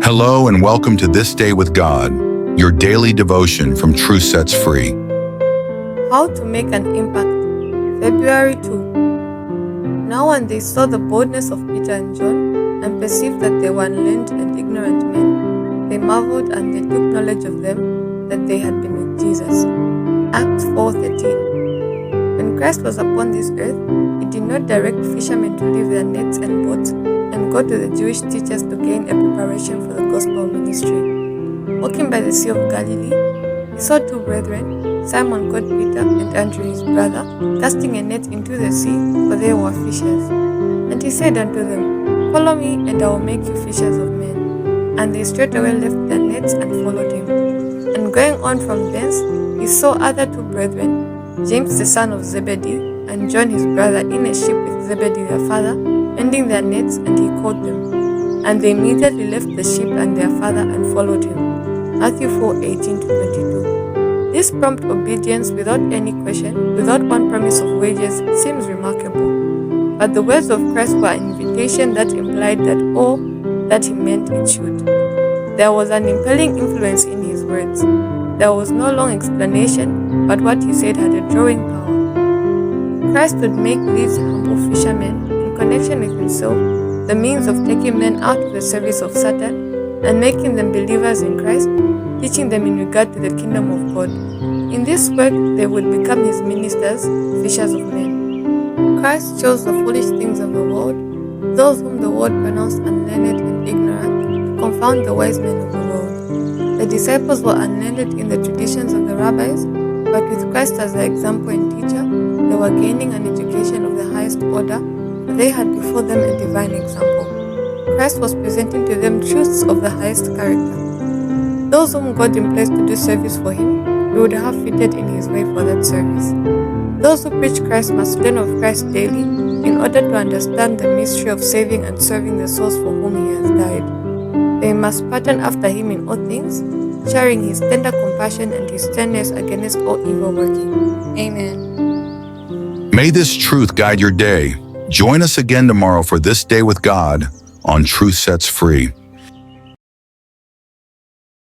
Hello and welcome to This Day with God, your daily devotion from Truth Sets Free. How to make an impact. February 2. Now when they saw the boldness of Peter and John, and perceived that they were unlearned and ignorant men, they marveled and they took knowledge of them that they had been with Jesus. Acts 4:13. When Christ was upon this earth, he did not direct fishermen to leave their nets and boats and go to the Jewish teachers to gain a preparation for the gospel ministry. Walking by the Sea of Galilee, he saw two brethren, Simon called Peter and Andrew his brother, casting a net into the sea, for they were fishers. And he said unto them, Follow me, and I will make you fishers of men. And they straightway left their nets and followed him. And going on from thence, he saw other two brethren, James the son of Zebedee, and John his brother, in a ship with Zebedee their father, mending their nets, and he called them. And they immediately left the ship and their father and followed him. Matthew 4:18-22. This prompt obedience without any question, without one promise of wages, seems remarkable. But the words of Christ were an invitation that implied that all that he meant it should. There was an impelling influence in his words. There was no long explanation, but what he said had a drawing power. Christ would make these humble fishermen, in connection with himself, the means of taking men out of the service of Satan and making them believers in Christ, teaching them in regard to the kingdom of God. In this work, they would become his ministers, fishers of men. Christ chose the foolish things of the world, those whom the world pronounced unlearned and ignorant, to confound the wise men of the world. The disciples were unlearned in the traditions of the rabbis, but with Christ as their example and teacher, they were gaining an education of the highest order, for they had before them a divine example. Christ was presenting to them truths of the highest character. Those whom God emplaced to do service for him, he would have fitted in his way for that service. Those who preach Christ must learn of Christ daily in order to understand the mystery of saving and serving the souls for whom he has died. They must pattern after him in all things, sharing his tender compassion and his sternness against all evil working. Amen. May this truth guide your day. Join us again tomorrow for This Day with God on Truth Sets Free.